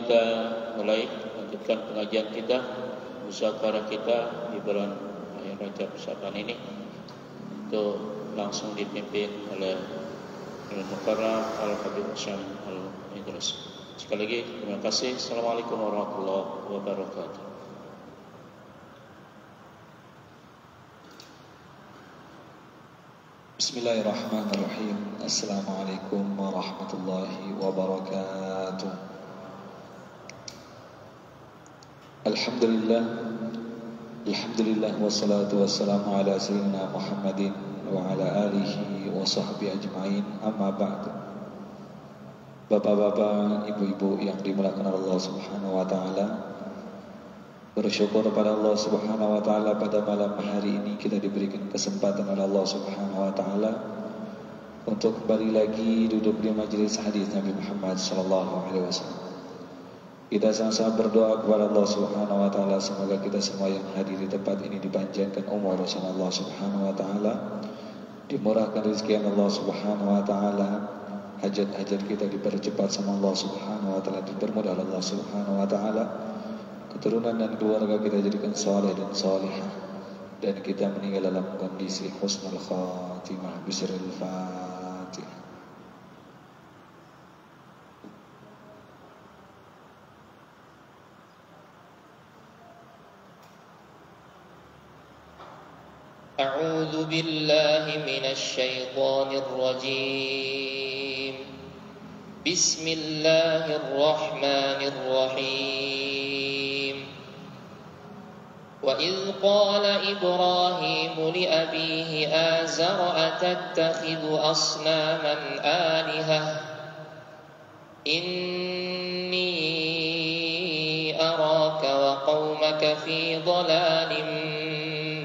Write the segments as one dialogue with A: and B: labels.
A: kita mulai lanjutkan pengajian kita, muzakarah kita di bulan Rajab Syaban ini, itu langsung dipimpin oleh Al-Mukarram Al-Habib Syam Al-Idris. Sekali lagi terima kasih. Assalamualaikum warahmatullahi wabarakatuh.
B: Bismillahirrahmanirrahim. Assalamualaikum warahmatullahi wabarakatuh. Alhamdulillah wassalatu wassalamu ala sayyidina Muhammadin wa ala alihi wa sahbihi ajma'in. Amma ba'du. Bapak-bapak, ibu-ibu yang dimuliakan Allah Subhanahu wa taala, bersyukur kepada Allah Subhanahu wa taala pada malam hari ini kita diberikan kesempatan oleh Allah Subhanahu wa taala untuk kembali lagi duduk di majelis hadis Nabi Muhammad sallallahu alaihi wasallam. Kita sama-sama berdoa kepada Allah Subhanahu wa taala semoga kita semua yang hadir di tempat ini dipanjangkan umur sama Allah Subhanahu wa taala, dimurahkan rezeki Allah Subhanahu wa taala, hajat-hajat kita dipercepat sama Allah Subhanahu wa taala, dipermudah oleh Allah Subhanahu wa taala. Keturunan dan keluarga kita jadikan saleh dan salihah, dan kita meninggal dalam kondisi husnul khatimah. Bismillahil Fatihah.
C: A'udzu billahi minasy syaithanir rajim. Bismillahirrahmanirrahim. وَإِذْ قَالَ إِبْرَاهِيمُ لِأَبِيهِ آزَرَ أَتَتَّخِذُ أَصْنَامًا آلِهَةً إِنِّي أَرَاكَ وَقَوْمَكَ فِي ضَلَالٍ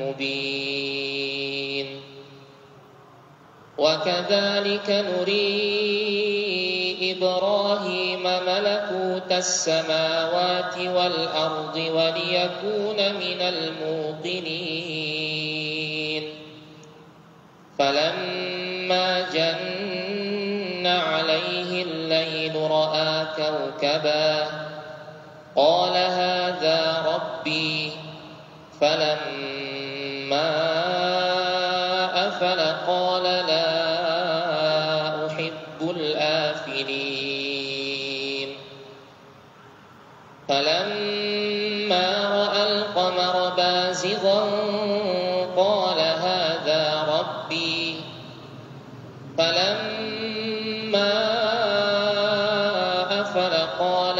C: مُبِينٍ وَكَذَلِكَ نُرِي إبراهيم ملكوت السماوات والأرض وليكون من الموقنين فلما جن عليه الليل رأى كوكبا قال هذا ربي فلما أفل قال لا فلما رأى القمر بازغا قال هذا ربي فلما أفل قال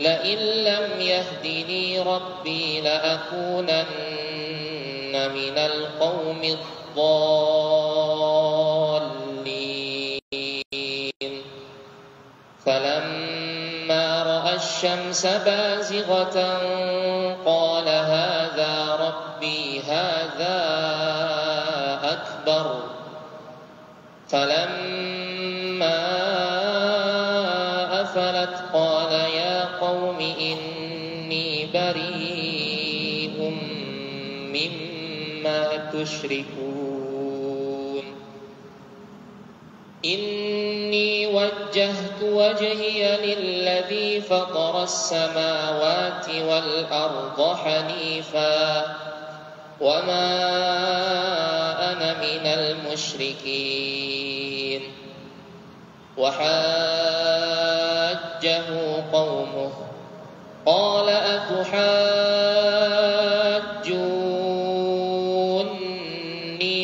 C: لئن لم يهدني ربي لأكونن من القوم الضالين فلما رأى الشمس بازغة قال هذا ربي هذا أكبر فلما أفلت قال يا قوم إني بريء مما تشركون إني وجهت وجهي للذي فطر السماوات والأرض حنيفا وما أنا من المشركين وحاجه قومه قال أتحاجوني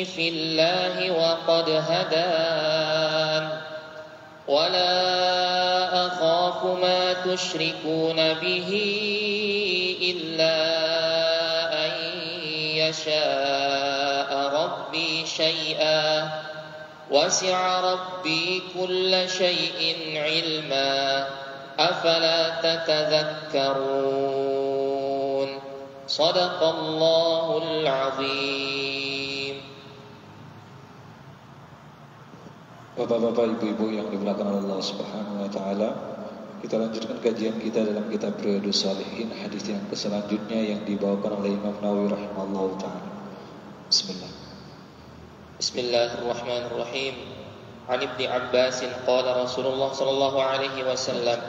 C: في الله وقد هدان ولا أخاف ما تشركون به إلا أن يشاء ربي شيئا وسع ربي كل شيء علما أفلا تتذكرون صدق الله العظيم.
B: Bapak-bapak, ibu-ibu yang dimuliakan Allah Subhanahu wa taala, kita lanjutkan kajian kita dalam kitab Riyadhus Shalihin, hadis yang selanjutnya yang dibawakan oleh Imam Nawawi rahimahullahu taala. Bismillah.
C: Bismillahirrahmanirrahim. عن ابن عباس قال رسول الله صلى الله عليه وسلم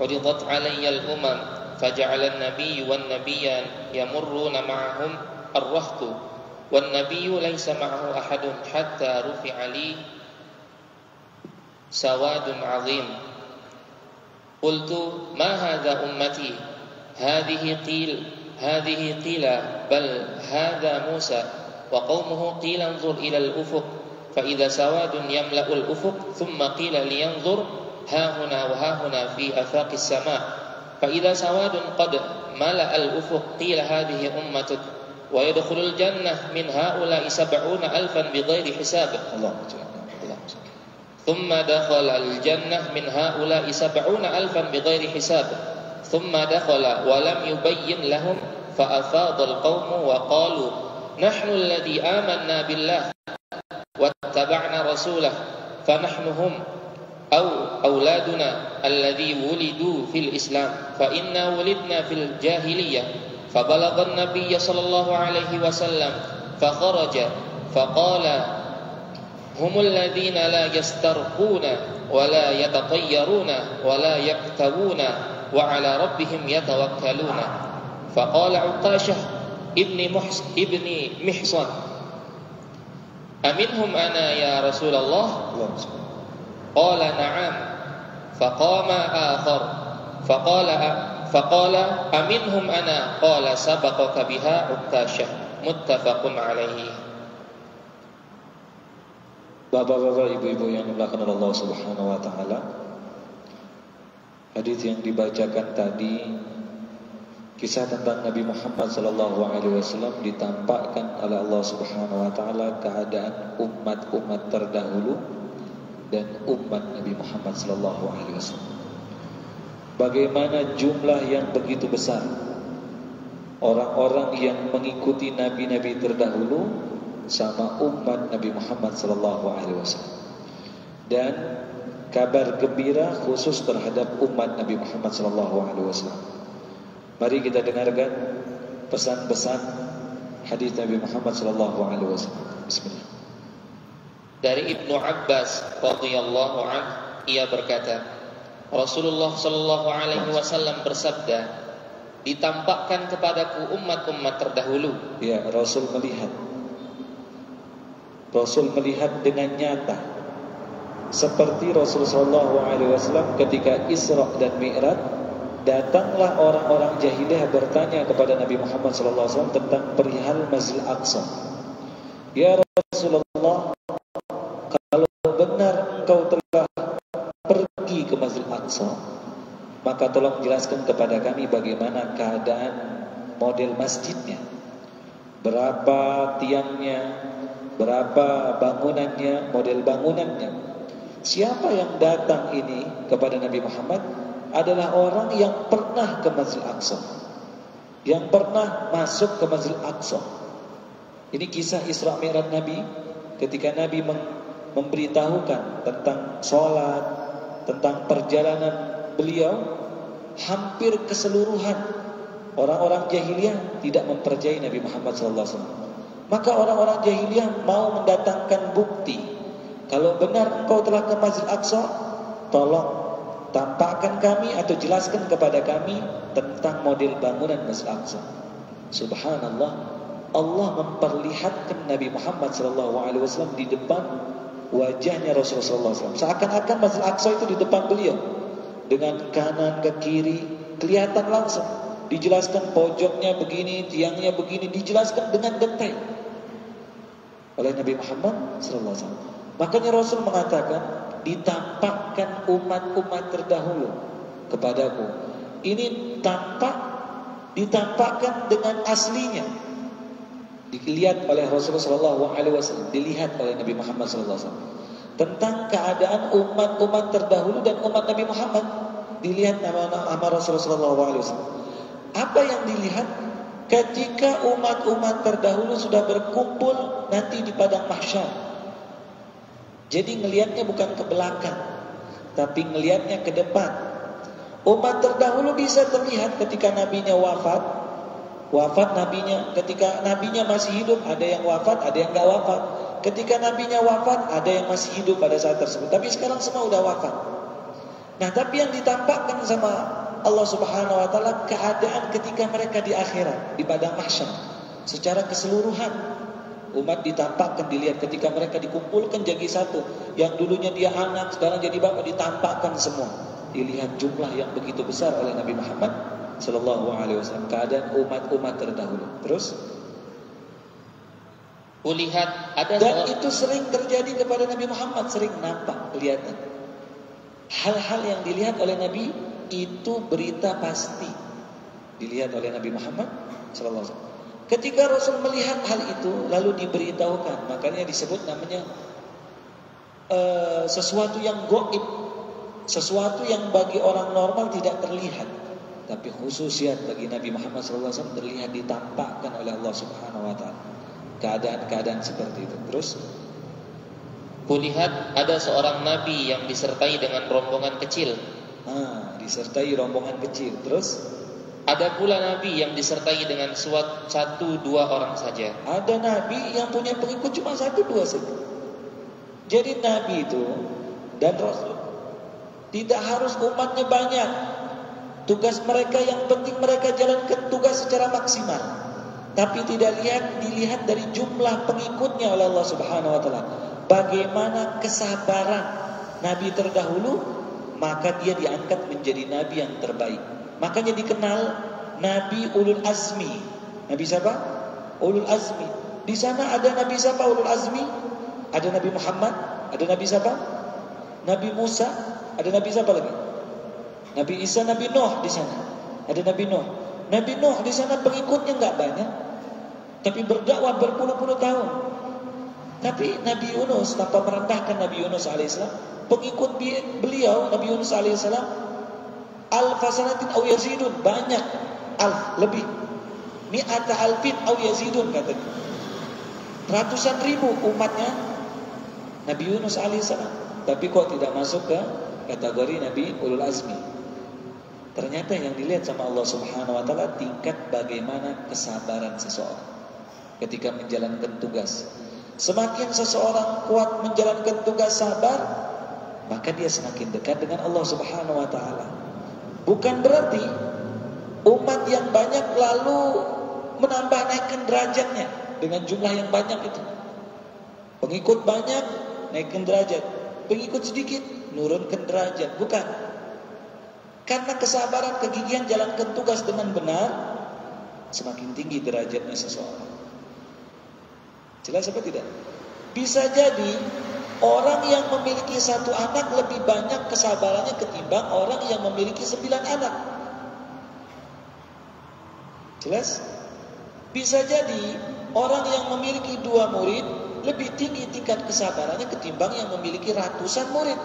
C: عرضت علي الأمم فجعل النبي والنبيان يمرون معهم الرهط والنبي ليس معه أحد حتى رفع لي سواد عظيم قلت ما هذا أمتي هذه قيل بل هذا موسى وقومه قيل انظر إلى الأفق فإذا سواد يملأ الأفق ثم قيل لينظر ها هنا وها هنا في آفاق السماء فإذا سواد قد ملأ الأفق قيل هذه أمتك ويدخل الجنة من هؤلاء 70,000 بغير حساب ثم دخل الجنة من هؤلاء 70,000 بغير حساب ثم دخل ولم يبين لهم فأفاض القوم وقالوا نحن الذي آمنا بالله واتبعنا رسوله فنحن هم أو أولادنا الذي ولدوا في الإسلام فإنا ولدنا في الجاهلية فبلغ النبي صلى الله عليه وسلم فخرج فقال هم الذين لا يسترقون ولا يتطيرون ولا يكتوون وعلى ربهم يتوكلون فقال عكاشة ابن محصن أمنهم أنا يا رسول الله قال نعم فقام آخر فقال أمنهم أنا قال سبقك بها عكاشة متفق عليه.
B: Bapak-bapak, ibu-ibu yang dimuliakan oleh Allah Subhanahu wa taala, hadis yang dibacakan tadi kisah tentang Nabi Muhammad sallallahu alaihi wasallam ditampakkan oleh Allah Subhanahu wa taala keadaan umat-umat terdahulu dan umat Nabi Muhammad sallallahu alaihi wasallam. Bagaimana jumlah yang begitu besar orang-orang yang mengikuti nabi-nabi terdahulu sama umat Nabi Muhammad sallallahu alaihi wasallam. Dan kabar gembira khusus terhadap umat Nabi Muhammad sallallahu alaihi wasallam. Mari kita dengarkan pesan-pesan hadis Nabi Muhammad sallallahu alaihi wasallam. Bismillah.
C: Dari Ibnu Abbas radhiyallahu anhu, ia berkata, Rasulullah sallallahu alaihi wasallam bersabda, ditampakkan kepadaku umat-umat terdahulu.
B: Ya, Rasul melihat dengan nyata seperti Rasul sallallahu alaihi wasallam ketika Isra dan Mi'raj, datanglah orang-orang jahiliyah bertanya kepada Nabi Muhammad sallallahu alaihi wasallam tentang perihal Masjid Aqsa. Ya Rasulullah, kalau benar engkau telah pergi ke Masjid Aqsa, maka tolong jelaskan kepada kami bagaimana keadaan model masjidnya, berapa tiangnya, berapa bangunannya, model bangunannya. Siapa yang datang ini kepada Nabi Muhammad adalah orang yang pernah ke Masjid Aqsa, yang pernah masuk ke Masjid Aqsa. Ini kisah Isra Mi'raj Nabi, ketika Nabi memberitahukan tentang sholat, tentang perjalanan beliau. Hampir keseluruhan orang-orang jahiliyah tidak mempercayai Nabi Muhammad SAW. Maka orang-orang jahiliyah mau mendatangkan bukti, kalau benar engkau telah ke Masjid Aqsa, tolong tampakkan kami atau jelaskan kepada kami tentang model bangunan Masjid Aqsa. Subhanallah, Allah memperlihatkan Nabi Muhammad SAW di depan wajahnya Rasulullah SAW. Seakan-akan Masjid Aqsa itu di depan beliau, dengan kanan ke kiri kelihatan langsung. Dijelaskan pojoknya begini, tiangnya begini, dijelaskan dengan detail oleh Nabi Muhammad SAW. Makanya Rasul mengatakan, ditampakkan umat-umat terdahulu kepadaku. Ini ditampakkan dengan aslinya. Dilihat oleh Rasulullah SAW, dilihat oleh Nabi Muhammad SAW. Tentang keadaan umat-umat terdahulu dan umat Nabi Muhammad, dilihat nama Rasulullah SAW. Apa yang dilihat? Ketika umat-umat terdahulu sudah berkumpul nanti di padang mahsyar. Jadi ngelihatnya bukan ke belakang, tapi ngelihatnya ke depan. Umat terdahulu bisa terlihat ketika nabinya wafat nabinya, ketika nabinya masih hidup, ada yang wafat, ada yang gak wafat. Ketika nabinya wafat, ada yang masih hidup pada saat tersebut, tapi sekarang semua udah wafat. Nah, tapi yang ditampakkan sama Allah Subhanahu wa taala keadaan ketika mereka di akhirat, di padang mahsyar. Secara keseluruhan umat ditampakkan, dilihat ketika mereka dikumpulkan jadi satu. Yang dulunya dia anak, sekarang jadi bapak, ditampakkan semua. Dilihat jumlah yang begitu besar oleh Nabi Muhammad sallallahu alaihi wasallam, keadaan umat-umat terdahulu. Terus
C: kulihat ada
B: dan itu sering terjadi kepada Nabi Muhammad, sering nampak, kelihatan. Hal-hal yang dilihat oleh Nabi itu berita pasti dilihat oleh Nabi Muhammad sallallahu alaihi wasallam. Ketika Rasul melihat hal itu lalu diberitahukan, makanya disebut namanya sesuatu yang gaib, sesuatu yang bagi orang normal tidak terlihat, tapi khususiat bagi Nabi Muhammad sallallahu alaihi wasallam terlihat, ditampakkan oleh Allah Subhanahu wa taala. Keadaan-keadaan seperti itu. Terus
C: kulihat ada seorang nabi yang disertai dengan rombongan kecil.
B: Disertai rombongan kecil. Terus
C: ada pula nabi yang disertai dengan 1-2 orang saja.
B: Ada nabi yang punya pengikut cuma 1-2 saja. Jadi nabi itu dan rasul tidak harus umatnya banyak. Tugas mereka yang penting mereka jalankan tugas secara maksimal. Tapi tidak dilihat dari jumlah pengikutnya oleh Allah Subhanahu wa taala. Bagaimana kesabaran nabi terdahulu, maka dia diangkat menjadi nabi yang terbaik. Makanya dikenal Nabi Ulul Azmi. Nabi siapa? Ulul Azmi. Di sana ada Nabi siapa Ulul Azmi? Ada Nabi Muhammad. Ada Nabi siapa? Nabi Musa. Ada Nabi siapa lagi? Nabi Isa, Nabi Nuh di sana. Ada Nabi Nuh. Nabi Nuh di sana pengikutnya enggak banyak, tapi berdakwah berpuluh-puluh tahun. Tapi Nabi Yunus, tanpa merendahkan Nabi Yunus alaihissalam, pengikut beliau Nabi Yunus alaihissalam alfasanatin aw yazidun, banyak, lebih mi'ata alfin aw yazidun katanya. Ratusan ribu umatnya Nabi Yunus alaihissalam, tapi kok tidak masuk ke kategori Nabi Ulul Azmi. Ternyata yang dilihat sama Allah Subhanahu wa taala tingkat bagaimana kesabaran seseorang ketika menjalankan tugas. Semakin seseorang kuat menjalankan tugas sabar, maka dia semakin dekat dengan Allah Subhanahu wa taala. Bukan berarti umat yang banyak lalu menambah naikkan derajatnya dengan jumlah yang banyak itu. Pengikut banyak naikkan derajat, pengikut sedikit nurunkan derajat, bukan. Karena kesabaran, kegigihan jalankan tugas dengan benar, semakin tinggi derajatnya seseorang. Jelas apa tidak? Bisa jadi orang yang memiliki 1 anak lebih banyak kesabarannya ketimbang orang yang memiliki 9 anak. Jelas? Bisa jadi orang yang memiliki 2 murid lebih tinggi tingkat kesabarannya ketimbang yang memiliki ratusan murid.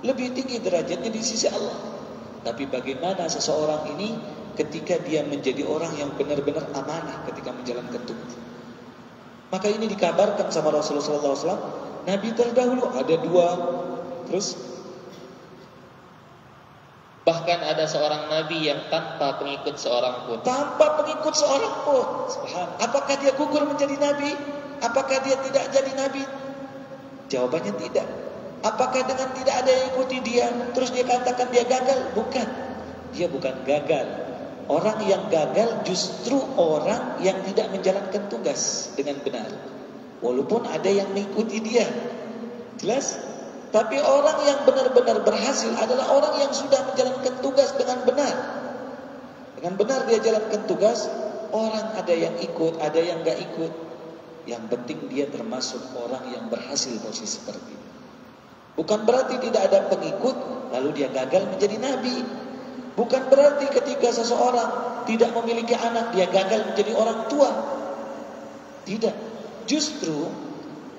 B: Lebih tinggi derajatnya di sisi Allah. Tapi bagaimana seseorang ini ketika dia menjadi orang yang benar-benar amanah ketika menjalankan tugas. Maka ini dikabarkan sama Rasulullah SAW, Nabi terdahulu ada 2. Terus
C: bahkan ada seorang Nabi yang tanpa pengikut seorang pun.
B: Tanpa pengikut seorang pun. Subhanallah. Apakah dia gugur menjadi Nabi? Apakah dia tidak jadi Nabi? Jawabannya tidak. Apakah dengan tidak ada yang ikuti dia terus dia katakan dia gagal? Bukan. Dia bukan gagal. Orang yang gagal justru orang yang tidak menjalankan tugas dengan benar. Walaupun ada yang mengikuti dia. Jelas? Tapi orang yang benar-benar berhasil adalah orang yang sudah menjalankan tugas dengan benar. Dengan benar dia jalankan tugas. Orang ada yang ikut, ada yang gak ikut. Yang penting dia termasuk orang yang berhasil posisi seperti itu. Bukan berarti tidak ada pengikut lalu dia gagal menjadi nabi. Bukan berarti ketika seseorang tidak memiliki anak dia gagal menjadi orang tua. Tidak. Justru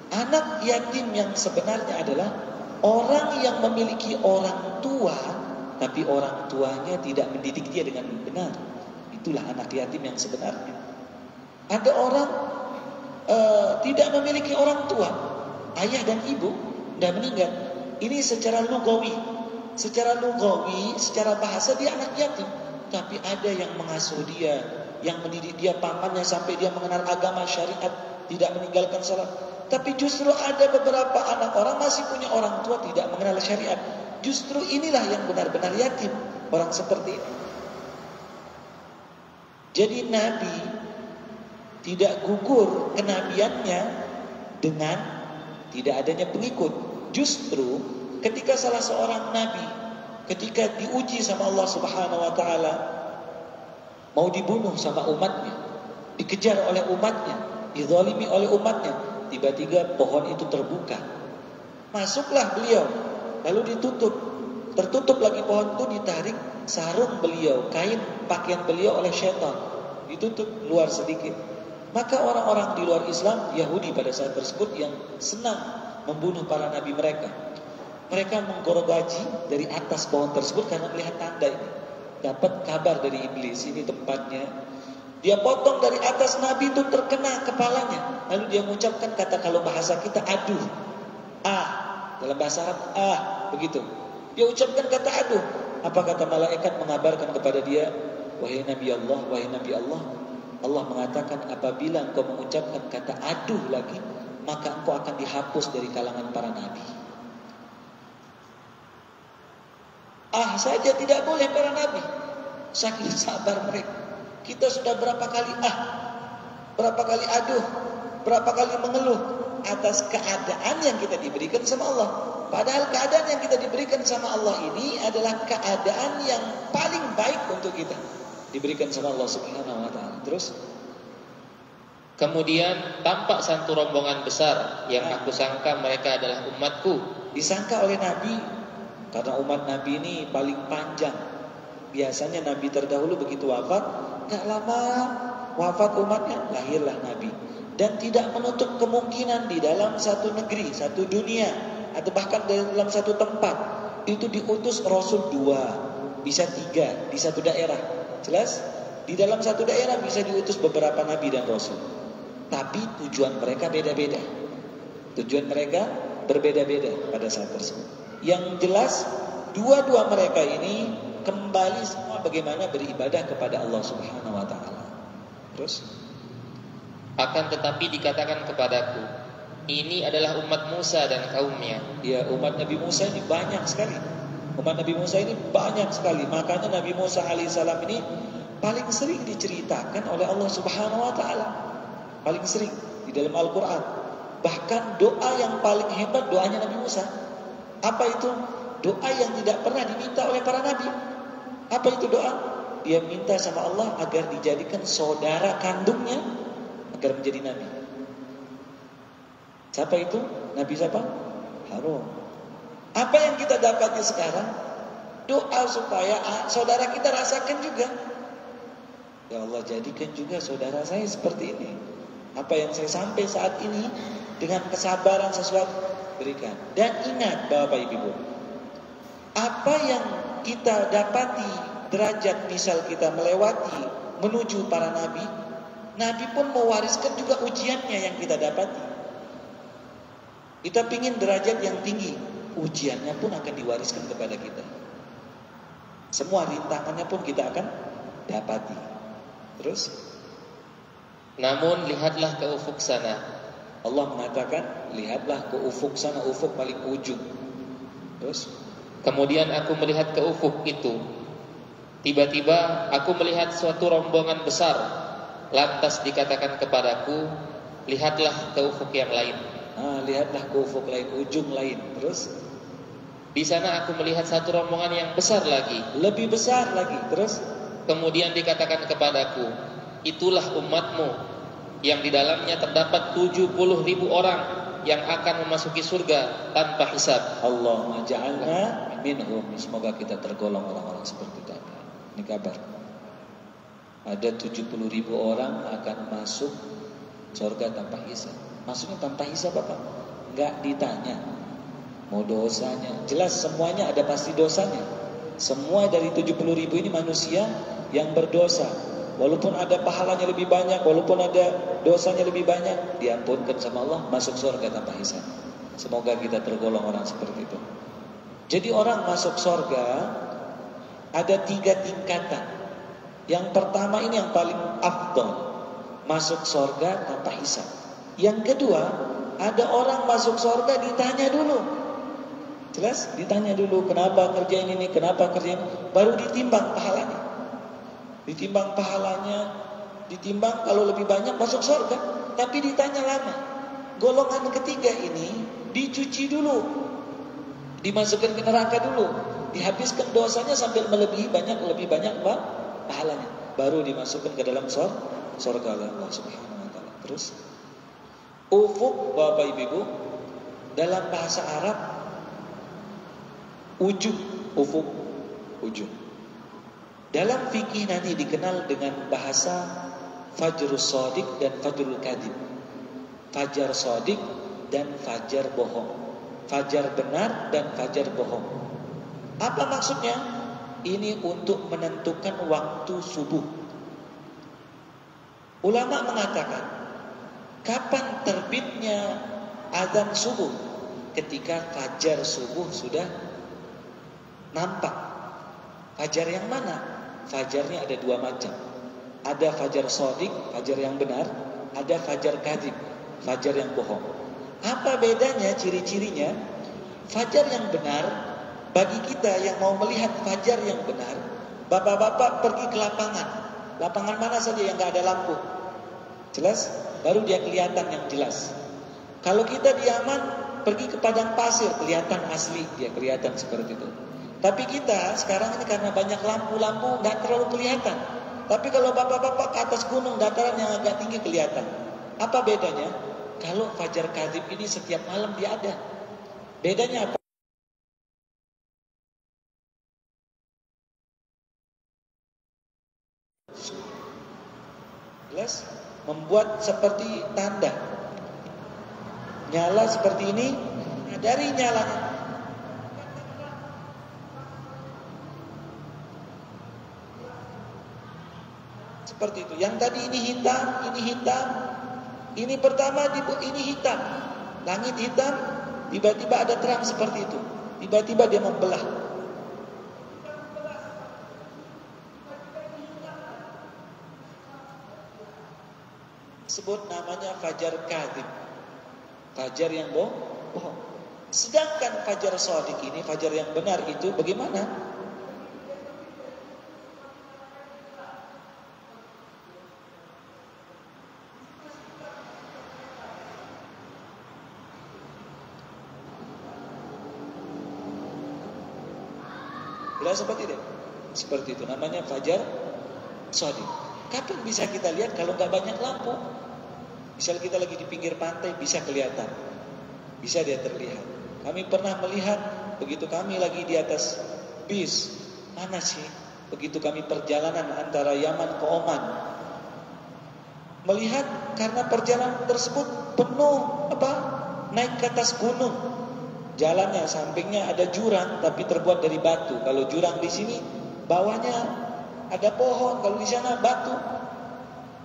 B: anak yatim yang sebenarnya adalah orang yang memiliki orang tua tapi orang tuanya tidak mendidik dia dengan benar. Itulah anak yatim yang sebenarnya. Ada orang tidak memiliki orang tua, ayah dan ibu sudah meninggal. Ini secara lugawi, secara bahasa dia anak yatim. Tapi ada yang mengasuh dia, yang mendidik dia pamannya sampai dia mengenal agama syariat, tidak meninggalkan salat. Tapi justru ada beberapa anak orang masih punya orang tua tidak mengenal syariat. Justru inilah yang benar-benar yatim, orang seperti ini. Jadi Nabi tidak gugur kenabiannya dengan tidak adanya pengikut. Justru ketika salah seorang nabi ketika diuji sama Allah Subhanahu wa taala, mau dibunuh sama umatnya, dikejar oleh umatnya, dizalimi oleh umatnya, tiba-tiba pohon itu terbuka. Masuklah beliau, lalu tertutup lagi pohon itu, ditarik sarung beliau, kain pakaian beliau oleh syaitan, ditutup luar sedikit. Maka orang-orang di luar Islam, Yahudi pada saat tersebut yang senang membunuh para nabi mereka, mereka menggergaji dari atas pohon tersebut karena melihat tanda ini. Dapat kabar dari iblis, ini tempatnya. Dia potong dari atas nabi itu, terkena kepalanya. Lalu dia mengucapkan kata, kalau bahasa kita aduh, dalam bahasa Arab begitu. Dia ucapkan kata aduh. Apa kata malaikat mengabarkan kepada dia? Wahai Nabi Allah, wahai Nabi Allah, Allah mengatakan apabila engkau mengucapkan kata aduh lagi, maka engkau akan dihapus dari kalangan para nabi. Saja tidak boleh para nabi. Saking sabar mereka. Kita sudah berapa kali berapa kali aduh, berapa kali mengeluh atas keadaan yang kita diberikan sama Allah. Padahal keadaan yang kita diberikan sama Allah ini adalah keadaan yang paling baik untuk kita, diberikan sama Allah Subhanahu wa taala. Terus
C: kemudian tampak satu rombongan besar yang aku sangka mereka adalah umatku.
B: Disangka oleh Nabi, karena umat Nabi ini paling panjang. Biasanya Nabi terdahulu begitu wafat, gak lama wafat umatnya, lahirlah Nabi. Dan tidak menutup kemungkinan di dalam satu negeri, satu dunia, atau bahkan dalam satu tempat itu diutus Rasul 2, bisa 3 di satu daerah. Jelas? Di dalam satu daerah bisa diutus beberapa Nabi dan Rasul. Tapi tujuan mereka beda-beda. Tujuan mereka berbeda-beda pada saat tersebut. Yang jelas dua-dua mereka ini kembali semua bagaimana beribadah kepada Allah Subhanahu wa taala. Terus
C: akan tetapi dikatakan kepadaku, ini adalah umat Musa dan kaumnya.
B: Ya, umat Nabi Musa ini banyak sekali. Umat Nabi Musa ini banyak sekali. Makanya Nabi Musa alaihissalam ini paling sering diceritakan oleh Allah Subhanahu wa taala. Paling sering di dalam Al-Qur'an. Bahkan doa yang paling hebat doanya Nabi Musa. Apa itu? Doa yang tidak pernah diminta oleh para nabi. Apa itu doa? Dia minta sama Allah agar dijadikan saudara kandungnya agar menjadi nabi. Siapa itu? Nabi siapa? Harun. Apa yang kita dapati sekarang? Doa supaya saudara kita rasakan juga. Ya Allah, jadikan juga saudara saya seperti ini. Apa yang saya sampai saat ini dengan kesabaran sesuatu berikan. Dan ingat Bapak Ibu, apa yang kita dapati derajat misal kita melewati menuju para nabi, nabi pun mewariskan juga ujiannya yang kita dapati. Kita pingin derajat yang tinggi, ujiannya pun akan diwariskan kepada kita. Semua rintangannya pun kita akan dapati. Terus
C: namun lihatlah ke ufuk sana.
B: Allah mengatakan, lihatlah ke ufuk sana, ufuk paling ujung. Terus
C: kemudian aku melihat ke ufuk itu. Tiba-tiba aku melihat suatu rombongan besar. Lantas dikatakan kepadaku, lihatlah ke ufuk yang lain.
B: Lihatlah ke ufuk lain, ujung lain. Terus
C: di sana aku melihat satu rombongan yang besar lagi,
B: lebih besar lagi. Terus
C: kemudian dikatakan kepadaku, itulah umatmu yang di dalamnya terdapat 70.000 orang yang akan memasuki surga tanpa hisab.
B: Allahumma ja'alna minhum. Semoga kita tergolong orang-orang seperti itu. Ini kabar. Ada 70.000 orang akan masuk surga tanpa hisab. Maksudnya tanpa hisab apa? Enggak ditanya mau dosanya. Jelas semuanya ada pasti dosanya. Semua dari 70.000 ini manusia yang berdosa. Walaupun ada pahalanya lebih banyak, walaupun ada dosanya lebih banyak, diampunkan sama Allah, masuk surga tanpa hisab. Semoga kita tergolong orang seperti itu. Jadi orang masuk surga ada 3 tingkatan. Yang pertama ini yang paling afdal, masuk surga tanpa hisab. Yang kedua, ada orang masuk surga ditanya dulu. Jelas? Ditanya dulu kenapa kerjain ini, kenapa kerjain ini. Baru ditimbang pahalanya. Ditimbang pahalanya, ditimbang kalau lebih banyak masuk surga. Tapi ditanya lama. Golongan ketiga ini dicuci dulu, dimasukkan ke neraka dulu, dihabiskan dosanya sambil lebih banyak pahalanya, baru dimasukkan ke dalam surga Allah Subhanahu wa taala. Terus ufuk, Bapak Ibu, dalam bahasa Arab ujung, ufuk, ujung. Dalam fikih nanti dikenal dengan bahasa fajrus shadiq dan fajrul kadhib. Fajar shadiq dan fajar bohong. Fajar benar dan fajar bohong. Apa maksudnya? Ini untuk menentukan waktu subuh. Ulama mengatakan, kapan terbitnya azan subuh? Ketika fajar subuh sudah nampak. Fajar yang mana? Fajarnya ada dua macam. Ada fajar shadiq, fajar yang benar. Ada fajar kadhib, fajar yang bohong. Apa bedanya, ciri-cirinya? Fajar yang benar, bagi kita yang mau melihat fajar yang benar, bapak-bapak pergi ke lapangan. Lapangan mana saja yang gak ada lampu. Jelas? Baru dia kelihatan yang jelas. Kalau kita di Yaman, pergi ke padang pasir, kelihatan asli, dia kelihatan seperti itu. Tapi kita sekarang ini karena banyak lampu-lampu gak terlalu kelihatan. Tapi kalau bapak-bapak ke atas gunung, dataran yang agak tinggi kelihatan. Apa bedanya? Kalau fajar kadhib ini setiap malam dia ada. Bedanya apa? Jelas? Membuat seperti tanda. Nyala seperti ini, dari nyalanya. Seperti itu. Yang tadi ini hitam, ini hitam. Ini pertama, ini hitam. Langit hitam, tiba-tiba ada terang seperti itu. Tiba-tiba dia membelah. Sebut namanya fajar kadhib. Fajar yang bohong. Sedangkan fajar shadiq ini, fajar yang benar itu bagaimana? Jelas seperti itu. Seperti itu namanya fajar shadiq. Kapan bisa kita lihat kalau nggak banyak lampu? Misal kita lagi di pinggir pantai bisa kelihatan, bisa dia terlihat. Kami pernah melihat begitu kami lagi di atas bis, mana sih? Begitu kami perjalanan antara Yaman ke Oman, melihat karena perjalanan tersebut penuh naik ke atas gunung. Jalannya sampingnya ada jurang tapi terbuat dari batu. Kalau jurang di sini bawahnya ada pohon, kalau di sana batu.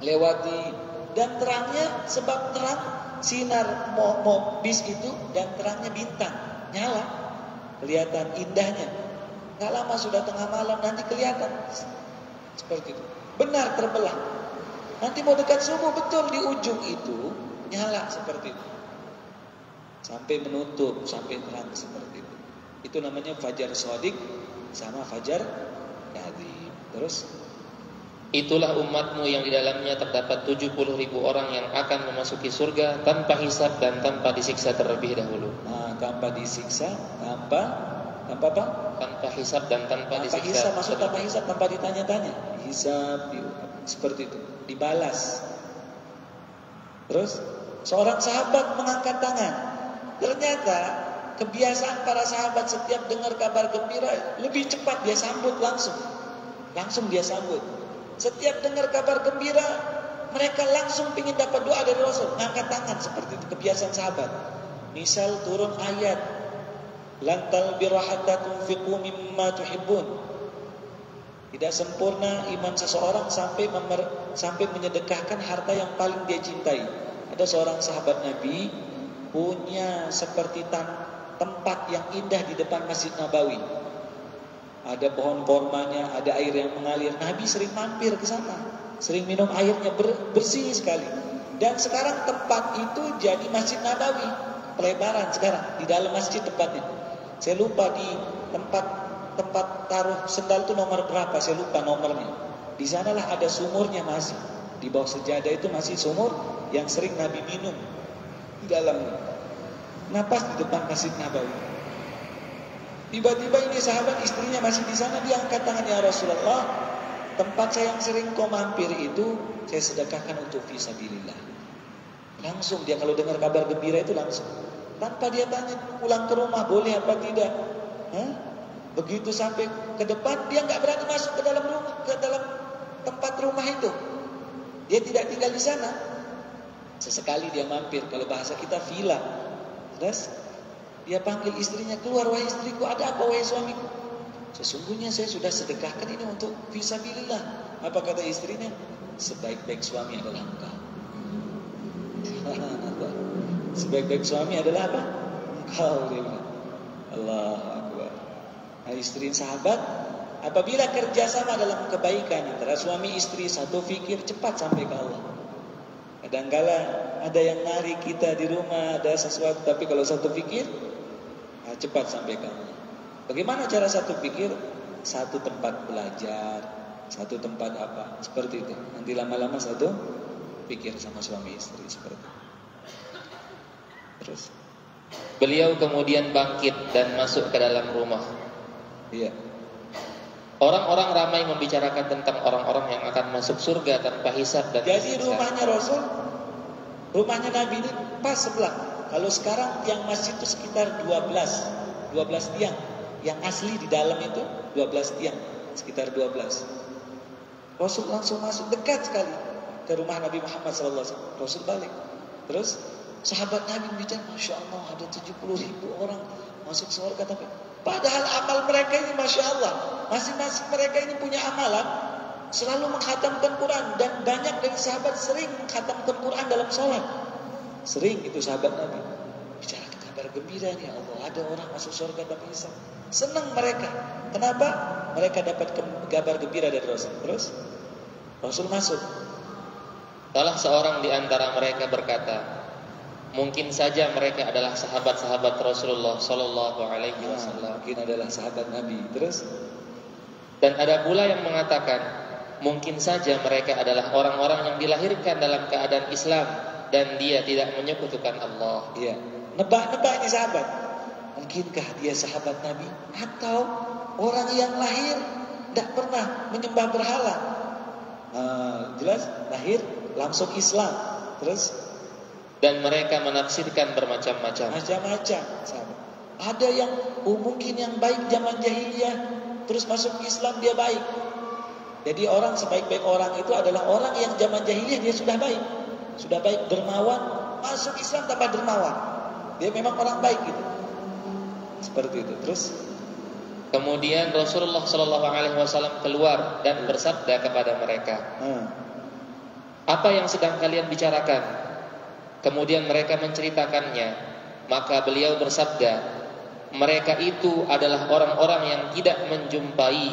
B: Lewati dan terangnya sebab terang sinar bis itu dan terangnya bintang nyala, kelihatan indahnya. Nggak lama sudah tengah malam nanti kelihatan seperti itu. Benar terbelah. Nanti mau dekat subuh betul di ujung itu nyala seperti itu. Sampai menutup, sampai terang seperti itu. Itu namanya fajar shadiq sama fajar kadhib. Terus
C: itulah umatmu yang di dalamnya terdapat 70.000 orang yang akan memasuki surga tanpa hisab dan tanpa disiksa terlebih dahulu.
B: Nah, tanpa disiksa, tanpa apa?
C: Tanpa hisab dan tanpa disiksa.
B: Hisab, maksud tanpa hisab, tanpa ditanya-tanya. Hisab seperti itu, dibalas. Terus seorang sahabat mengangkat tangan. Ternyata kebiasaan para sahabat setiap dengar kabar gembira lebih cepat dia sambut langsung. Langsung dia sambut. Setiap dengar kabar gembira, mereka langsung ingin dapat doa dari Rasul, ngangkat tangan seperti itu kebiasaan sahabat. Misal turun ayat, lan talbirra hatta tunfiqu mimma tuhibbun. Tidak sempurna iman seseorang sampai menyedekahkan harta yang paling dia cintai. Ada seorang sahabat Nabi punya seperti tempat yang indah di depan Masjid Nabawi. Ada pohon kormanya, ada air yang mengalir. Nabi sering mampir ke sana, sering minum airnya bersih sekali.
D: Dan sekarang tempat itu jadi Masjid Nabawi, pelebaran sekarang di dalam masjid tempatnya. Saya lupa di tempat taruh sendal itu nomor berapa, saya lupa nomornya. Di sanalah ada sumurnya masih. Di bawah sejadah itu masih sumur yang sering Nabi minum di dalamnya. Napas di depan Masjid Nabawi. Tiba-tiba ini sahabat istrinya masih di sana, dia angkat tangan, ya Rasulullah, tempat saya yang sering kau mampir itu saya sedekahkan untuk fisabilillah. Langsung dia kalau dengar kabar gembira itu langsung, tanpa dia tanya pulang ke rumah boleh apa tidak. Begitu sampai ke depan dia nggak berani masuk ke dalam rumah, ke dalam tempat rumah itu. Dia tidak tinggal di sana. Sesekali dia mampir, kalau bahasa kita villa. Terus dia panggil istrinya, keluar, wahai istriku, ada apa wahai suamiku? Sesungguhnya saya sudah sedekahkan ini untuk fisabilillah. Apa kata istrinya? Sebaik-baik suami adalah engkau. Sebaik-baik suami adalah apa? Engkau, dia bilang. Allahu Akbar. Nah, istri sahabat, apabila kerjasama dalam kebaikan antara suami istri, satu fikir, cepat sampai ke Allah. Kadangkala ada yang narik kita di rumah, ada sesuatu, tapi kalau satu fikir, cepat sampai ke Allah. Bagaimana cara satu fikir? Satu tempat belajar, satu tempat apa, seperti itu. Nanti lama-lama satu pikir sama suami istri seperti itu. Terus
C: beliau kemudian bangkit dan masuk ke dalam rumah.
D: Iya.
C: Orang-orang ramai membicarakan tentang orang-orang yang akan masuk surga tanpa hisab dan
D: jadi
C: hisab.
D: Rumahnya Rasul, rumahnya Nabi ini pas sebelah. Kalau sekarang yang masjid itu sekitar 12 tiang. Yang asli di dalam itu 12 tiang, sekitar 12. Rasul langsung masuk, dekat sekali ke rumah Nabi Muhammad SAW. Rasul balik. Terus sahabat Nabi bicara, Masya Allah ada 70.000 orang masuk surga. Tapi padahal amal mereka ini Masya Allah, masing-masing mereka ini punya amalan, selalu mengkhatamkan Quran. Dan banyak dari sahabat sering mengkhatamkan Quran dalam sholat. Sering itu sahabat Nabi bicara kabar gembira nih, Allah ada orang masuk surga tanpa hisab. Senang mereka. Kenapa? Mereka dapat kabar gembira dari Rasul. Terus Rasul masuk.
C: Salah seorang di antara mereka berkata, mungkin saja mereka adalah sahabat-sahabat Rasulullah Sallallahu Alaihi Wasallam.
D: Mungkin adalah sahabat Nabi. Terus,
C: dan ada pula yang mengatakan, mungkin saja mereka adalah orang-orang yang dilahirkan dalam keadaan Islam dan dia tidak menyekutukan Allah.
D: Iya. Nebak-nebak ini sahabat. Mungkinkah dia sahabat Nabi atau orang yang lahir tidak pernah menyembah berhala? Jelas lahir langsung Islam. Terus,
C: dan mereka menafsirkan bermacam-macam.
D: Macam-macam sahabat. Ada yang mungkin yang baik zaman jahiliyah, terus masuk Islam dia baik. Jadi orang sebaik-baik orang itu adalah orang yang zaman jahiliyah dia sudah baik dermawan, masuk Islam tanpa dermawan. Dia memang orang baik gitu. Seperti itu. Terus
C: kemudian Rasulullah Shallallahu Alaihi Wasallam keluar dan bersabda kepada mereka, apa yang sedang kalian bicarakan? Kemudian mereka menceritakannya. Maka beliau bersabda, mereka itu adalah orang-orang yang tidak menjumpai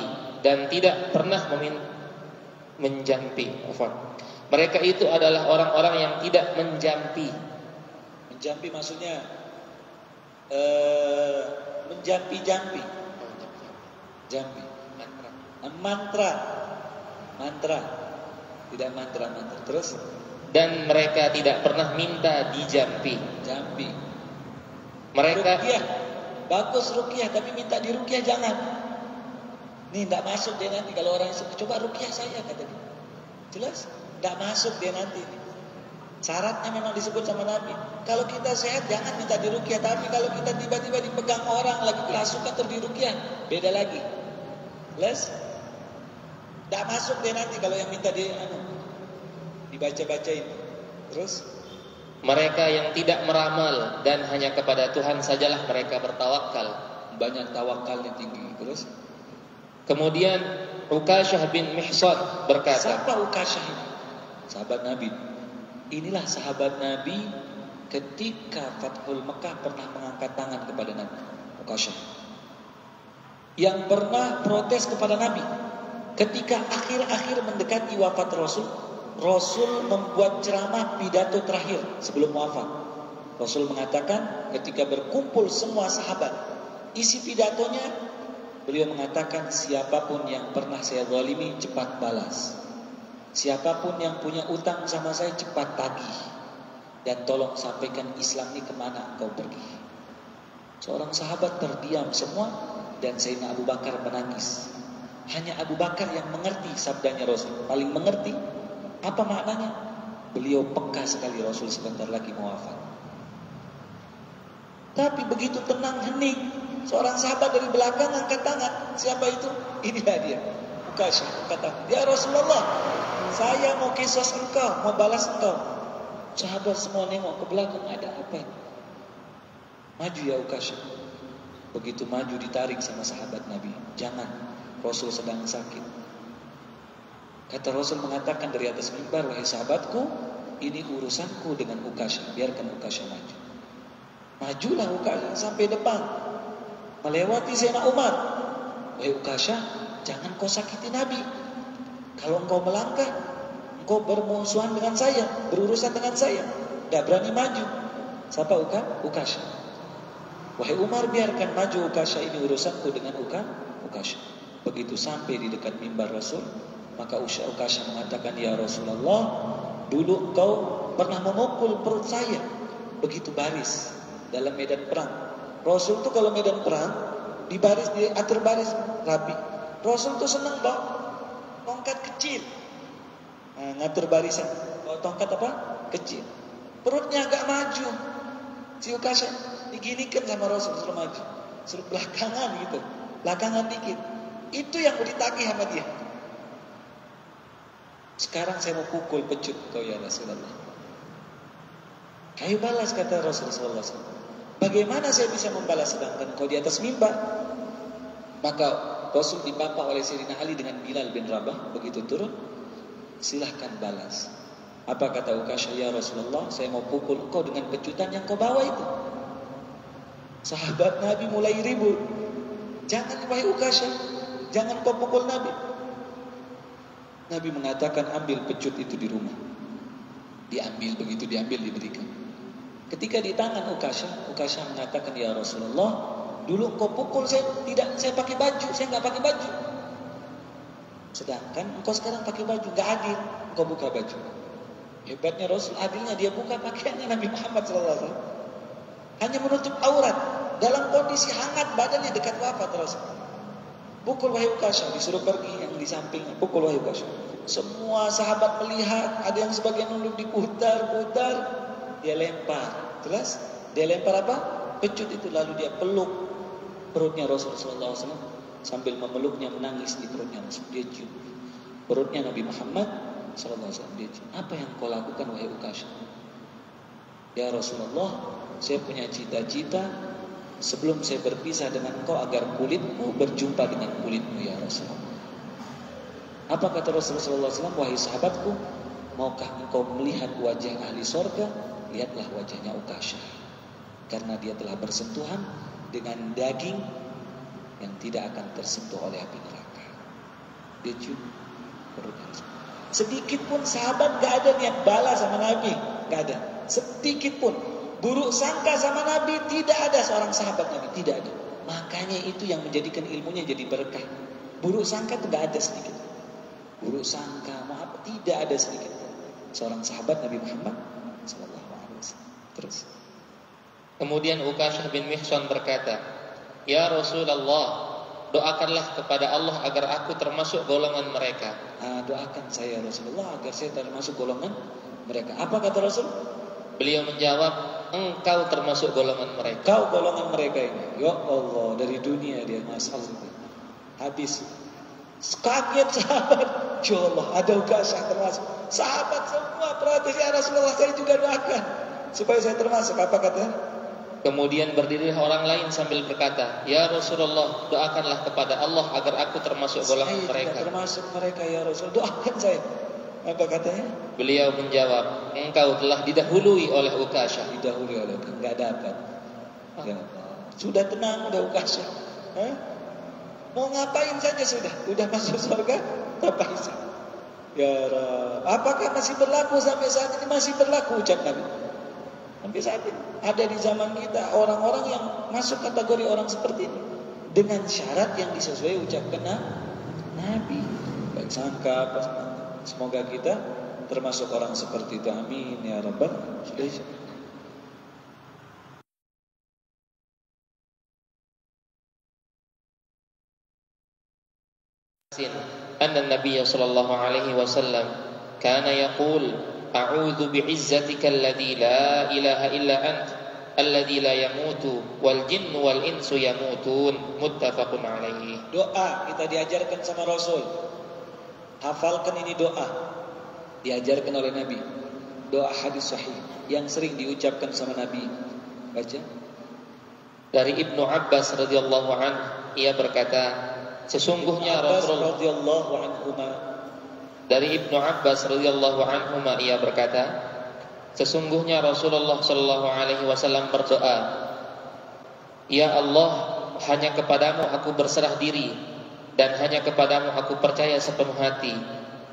C: dan tidak pernah menjampi. Mereka itu adalah orang-orang yang tidak menjampi.
D: Menjampi maksudnya menjampi-jampi. Jampi. Mantra. Tidak mantra. Terus,
C: dan mereka tidak pernah minta dijampi.
D: Jampi.
C: Mereka
D: ruqyah. Bagus ruqyah, tapi minta di ruqyah jangan. Nih tidak masuk dia nanti kalau orang yang coba ruqyah saya kata dia. Jelas tidak masuk dia nanti. Syaratnya memang disebut sama Nabi. Kalau kita sehat jangan minta diruqyah, tapi kalau kita tiba-tiba dipegang orang lagi kerasukan terus diruqyah, beda lagi. Jelas? Tidak masuk dia nanti kalau yang minta dibaca-bacain. Terus
C: mereka yang tidak meramal dan hanya kepada Tuhan sajalah mereka bertawakal.
D: Banyak tawakalnya tinggi. Terus
C: kemudian Ukasyah bin Mihsan berkata,
D: siapa Ukasyah ini? Sahabat Nabi. Inilah sahabat Nabi ketika Fathul Mekah pernah mengangkat tangan kepada Nabi. Ukasyah yang pernah protes kepada Nabi ketika akhir-akhir mendekati wafat Rasul. Rasul membuat ceramah pidato terakhir sebelum wafat. Rasul mengatakan ketika berkumpul semua sahabat, isi pidatonya beliau mengatakan, siapapun yang pernah saya zalimi cepat balas. Siapapun yang punya utang sama saya cepat tagih. Dan tolong sampaikan Islam ini kemana engkau pergi. Seorang sahabat terdiam semua dan Sayyidina Abu Bakar menangis. Hanya Abu Bakar yang mengerti sabdanya Rasul, paling mengerti. Apa maknanya? Beliau peka sekali Rasul sebentar lagi mau wafat. Tapi begitu tenang, hening, seorang sahabat dari belakang angkat tangan. Siapa itu? Inilah dia, Ukasyah. Kata, ya Rasulullah, saya mau kisos engkau, mau balas engkau. Sahabat semua nengok ke belakang, ada apa ini? Maju ya Ukasyah. Begitu maju ditarik sama sahabat Nabi. Jangan, Rasul sedang sakit. Kata Rasul mengatakan dari atas mimbar, wahai sahabatku, ini urusanku dengan Ukasyah, biarkan Ukasyah maju. Majulah Ukasyah sampai depan, melewati Sayyidina Umar. Wahai Ukasyah, jangan kau sakiti Nabi. Kalau engkau melangkah, engkau bermusuhan dengan saya, berurusan dengan saya. Tidak berani maju. Siapa Ukasyah? Wahai Umar, biarkan maju Ukasyah, ini urusanku dengan Ukasyah. Begitu sampai di dekat mimbar Rasul, maka Ukasyah mengatakan, ya Rasulullah, dulu engkau pernah memukul perut saya. Begitu baris dalam medan perang. Rasul itu kalau medan perang dibaris, diatur baris rapi. Rasul itu senang bawa tongkat kecil, ngatur barisan. Bawa tongkat apa? Kecil. Perutnya agak maju. Si Ukasyah diginikan sama Rasul, suruh maju, suruh belakangan gitu, belakangan dikit. Itu yang mau ditagih sama dia. Sekarang saya mau pukul pecut kau ya Rasulullah. Ayo balas, kata Rasulullah SAW. Bagaimana saya bisa membalas sedangkan kau di atas mimbar? Maka Rasul dibapa oleh Sayyidina Ali dengan Bilal bin Rabah. Begitu turun, silahkan balas. Apa kata Ukasyah? Ya Rasulullah, saya mau pukul kau dengan pecutan yang kau bawa itu. Sahabat Nabi mulai ribut. Jangan wahai Ukasyah, jangan kau pukul Nabi. Nabi mengatakan, ambil pecut itu di rumah. Diambil, begitu diambil diberikan. Ketika di tangan Ukasyah mengatakan, ya Rasulullah, dulu engkau pukul saya pakai baju, saya nggak pakai baju. Sedangkan engkau sekarang pakai baju, nggak adil, engkau buka baju. Hebatnya Rasul, adilnya dia buka pakaiannya Nabi Muhammad SAW. Hanya menutup aurat, dalam kondisi hangat, badannya dekat wafat Rasul. Pukul wahai Ukasyah, disuruh pergi yang di sampingnya. Pukul wahai Ukasyah. Semua sahabat melihat, ada yang sebagian nunduk diputar-putar, dia lempar. Jelas? Dia lempar apa? Pecut itu, lalu dia peluk perutnya Rasulullah SAW sambil memeluknya, menangis di perutnya Rasul. Dia cium perutnya Nabi Muhammad SAW. Dia cium. Apa yang kau lakukan wahai Ukasyah? Ya Rasulullah, saya punya cita-cita sebelum saya berpisah dengan engkau agar kulitmu berjumpa dengan kulitmu ya Rasulullah. Apa kata Rasulullah SAW? Wahai sahabatku, maukah engkau melihat wajah ahli sorga? Lihatlah wajahnya Ukasyah, karena dia telah bersentuhan dengan daging yang tidak akan tersentuh oleh api neraka. Dia cium perutnya. Sedikit pun sahabat gak ada niat balas sama Nabi, gak ada. Sedikit pun buruk sangka sama Nabi, tidak ada seorang sahabat Nabi, tidak ada. Makanya itu yang menjadikan ilmunya jadi berkah. Buruk sangka itu gak ada sedikit. Buruk sangka, maaf, tidak ada sedikit. Seorang sahabat Nabi Muhammad SAW. Terus.
C: Kemudian Ukasyah bin Mihsan berkata, ya Rasulullah, doakanlah kepada Allah agar aku termasuk golongan mereka.
D: Doakan saya Rasulullah agar saya termasuk golongan mereka. Apa kata Rasul?
C: Beliau menjawab, engkau termasuk golongan mereka.
D: Kau golongan mereka ini. Ya Allah, dari dunia dia masalah habis. Kaget sahabat. Ya Allah, ada Ukasyah termasuk. Sahabat semua perhatian, ya Rasulullah, saya juga doakan supaya saya termasuk. Apa katanya?
C: Kemudian berdirilah orang lain sambil berkata, ya Rasulullah, doakanlah kepada Allah agar aku termasuk golongan mereka.
D: Saya termasuk mereka ya Rasul, doakan saya. Apa katanya?
C: Beliau menjawab, engkau telah didahului oleh Ukasyah.
D: Didahului oleh Ukasyah, enggak dapat. Sudah tenang udah Ukasyah. Mau ngapain saja sudah masuk surga, apa hisab. Ya Rab, apakah masih berlaku sampai saat ini? Masih berlaku ucap Nabi. Sampai saat ini ada di zaman kita orang-orang yang masuk kategori orang seperti ini dengan syarat yang disesuai ucapkan Nabi. Baik sangka, semoga kita termasuk orang seperti itu. Amin ya Rabbal alamin.
C: أن النبي صلى الله عليه وسلم كان يقول أعوذ بعزتك الذي لا إله إلا أنت الذي لا يموت والجن والإنس يموتون متفق عليه.
D: Doa kita diajarkan sama Rasul. Hafalkan ini doa. Diajarkan oleh Nabi. Doa hadis sahih yang sering diucapkan sama Nabi. Baca. Dari Ibnu Abbas radhiyallahu anhu, ia berkata, sesungguhnya Rasulullah radhiyallahu anhuma, dari Ibnu Abbas radhiyallahu anhuma ia berkata, sesungguhnya Rasulullah sallallahu alaihi wasallam berdoa, ya Allah, hanya kepadamu aku berserah diri dan hanya kepadamu aku percaya sepenuh hati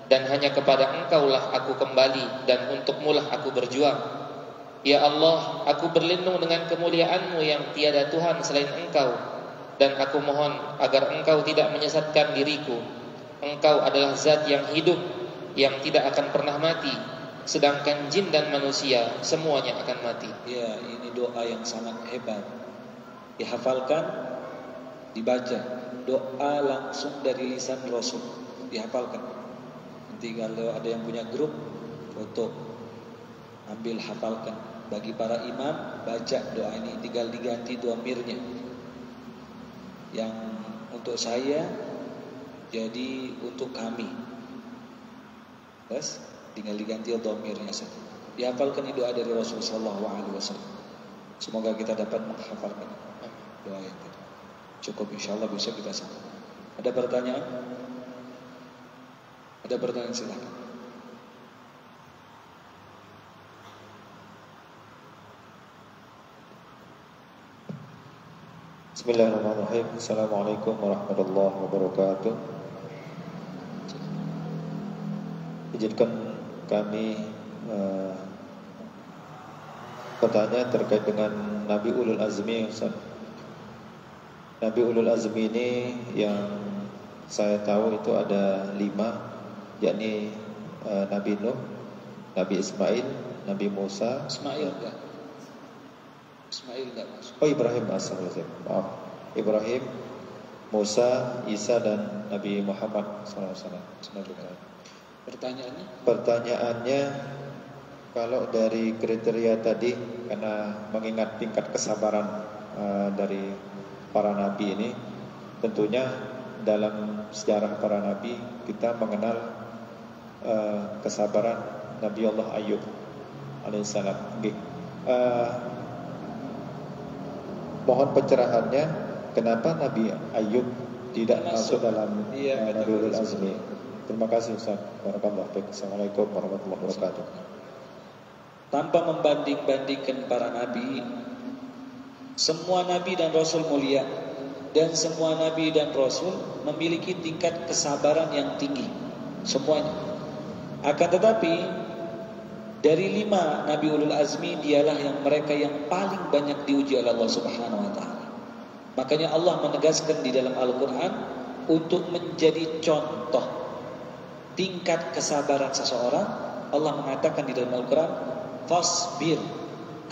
D: dan hanya kepada Engkaulah aku kembali dan untukmulah aku berjuang. Ya Allah, aku berlindung dengan kemuliaan-Mu yang tiada Tuhan selain Engkau, dan aku mohon agar Engkau tidak menyesatkan diriku. Engkau adalah zat yang hidup, yang tidak akan pernah mati, sedangkan jin dan manusia semuanya akan mati. Ya, ini doa yang sangat hebat. Dihafalkan, dibaca. Doa langsung dari lisan Rasul. Dihafalkan. Nanti kalau ada yang punya grup, foto, ambil hafalkan. Bagi para imam, baca doa ini, tinggal diganti dhamirnya. Yang untuk saya jadi untuk kami. Bas, tinggal diganti dhamirnya saja. Dihafalkan ini doa dari Rasulullah sallallahu alaihi wasallam. Semoga kita dapat menghafalkan doa yang tadi. Cukup, insyaallah bisa kita sambung. Ada pertanyaan? Ada pertanyaan, silakan.
B: Bismillahirrahmanirrahim. Assalamualaikum warahmatullahi wabarakatuh. Izinkan kami bertanya terkait dengan Nabi Ulul Azmi. Nabi Ulul Azmi ini yang saya tahu itu ada 5, yakni Nabi Nuh, Nabi Ismail, Nabi Musa.
D: Ismail enggak? Ismail enggak masuk.
B: Oh, Ibrahim, maaf. Ibrahim, Musa, Isa dan Nabi Muhammad SAW. Pertanyaannya, kalau dari kriteria tadi, karena mengingat tingkat kesabaran dari para nabi ini, tentunya dalam sejarah para nabi kita mengenal kesabaran Nabi Allah Ayub alaihissalam. Mohon pencerahannya, kenapa Nabi Ayub tidak masuk dalam Nabi Ulul Azmi? Terima kasih Ustaz. Barakallahu fiik. Assalamualaikum warahmatullahi wabarakatuh.
D: Tanpa membanding-bandingkan para nabi, semua nabi dan rasul mulia, dan semua nabi dan rasul memiliki tingkat kesabaran yang tinggi, semuanya. Akan tetapi dari 5 Nabi Ulul Azmi, dialah yang mereka yang paling banyak diuji oleh Allah Subhanahu wa taala. Makanya Allah menegaskan di dalam Al-Qur'an untuk menjadi contoh tingkat kesabaran seseorang. Allah mengatakan di dalam Al-Qur'an, fasbir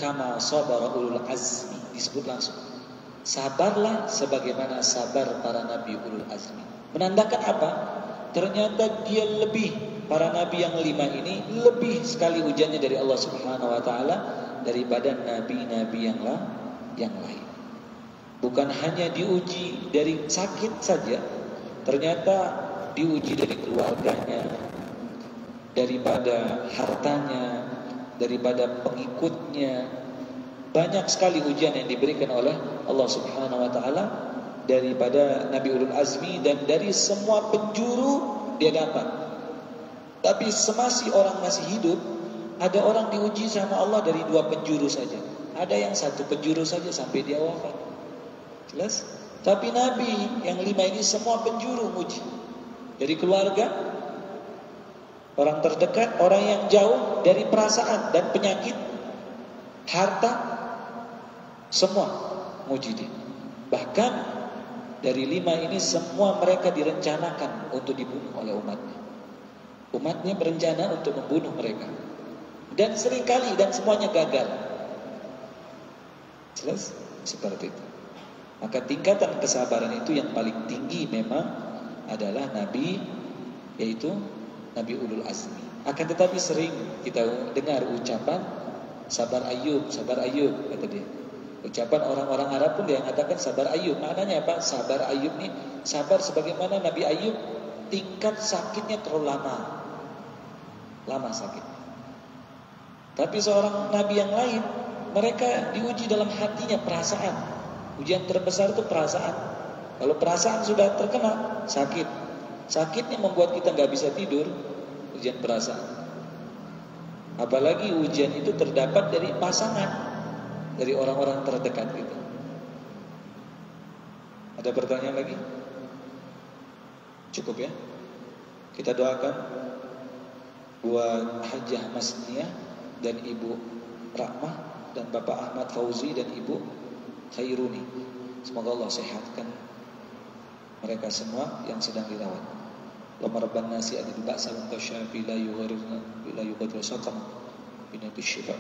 D: kama sabara ulul azmi. Disebut langsung, sabarlah sebagaimana sabar para Nabi Ulul Azmi. Menandakan apa? Ternyata dia lebih, para nabi yang 5 ini lebih sekali ujiannya dari Allah Subhanahu wa taala daripada nabi-nabi yang lain. Bukan hanya diuji dari sakit saja, ternyata diuji dari keluarganya, daripada hartanya, daripada pengikutnya. Banyak sekali ujian yang diberikan oleh Allah Subhanahu wa taala daripada Nabi Ulul Azmi, dan dari semua penjuru dia dapat. Tapi semasa orang masih hidup, ada orang diuji sama Allah dari 2 penjuru saja. Ada yang 1 penjuru saja sampai dia wafat. Jelas? Tapi Nabi yang 5 ini semua penjuru uji. Dari keluarga, orang terdekat, orang yang jauh, dari perasaan dan penyakit, harta, semua muji dia. Bahkan dari 5 ini semua mereka direncanakan untuk dibunuh oleh umatnya. Umatnya berencana untuk membunuh mereka. Dan seringkali dan semuanya gagal. Jelas? Seperti itu. Maka tingkatan kesabaran itu yang paling tinggi memang adalah Nabi, yaitu Nabi Ulul Azmi. Akan tetapi sering kita dengar ucapan sabar Ayub, kata dia. Ucapan orang-orang Arab pun dia mengatakan sabar Ayub. Maknanya apa? Sabar Ayub nih, sabar sebagaimana Nabi Ayub, tingkat sakitnya terlalu lama sakit. Tapi seorang nabi yang lain, mereka diuji dalam hatinya, perasaan. Ujian terbesar itu perasaan. Kalau perasaan sudah terkena, sakit. Sakitnya membuat kita nggak bisa tidur, ujian perasaan. Apalagi ujian itu terdapat dari pasangan, dari orang-orang terdekat kita. Ada pertanyaan lagi? Cukup ya? Kita doakan buat Hajjah Masniyah dan Ibu Rahmah dan Bapak Ahmad Fauzi dan Ibu Khairuni. Semoga Allah sehatkan mereka semua yang sedang dirawat. Allahumma rabban nasi adid ba'sa wa anta syafi la yughadiru saqam binati syifa.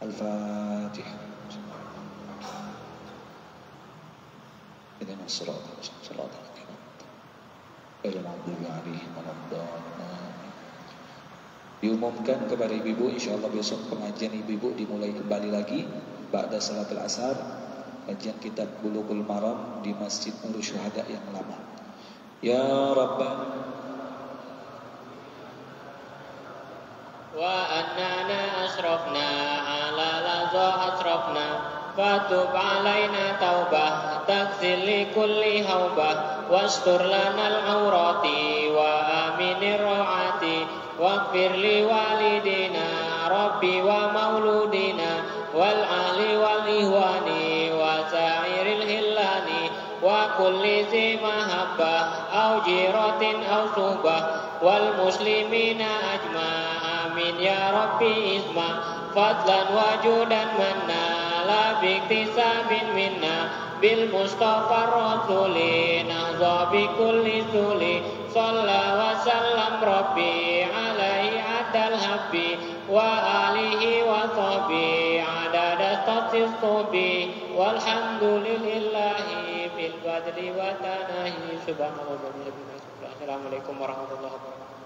D: Al-Fatihah. Ihdina as-sirata as-sirata diumumkan kepada ibu-ibu, insyaallah besok pengajian ibu-ibu dimulai kembali lagi ba'da salatul asar, kajian kitab Bulughul Maram di Masjid Nurul Syuhada yang lama. Ya Rabbana
C: wa annana asrafna ala laza asrafna fatub alaina taubah taksil li kulli haubah wastur lanal aurati wa aminir rawati waghfir li walidina rabbi wa mauludina wal ahli wal ihwani wa sa'iril hillani wa kulli zi mahabbah au jiratin au subah wal muslimina ajma amin ya rabbi isma fadlan wajudan manna la biktisabin minna bil mustafa rasuli nahza bi kulli suli salla wa sallam rabbi alaihi adal habbi wa alihi wa sahbi adada statis subi walhamdulillahi bil badri wa tanahi subhanallah. Assalamualaikum warahmatullahi wabarakatuh.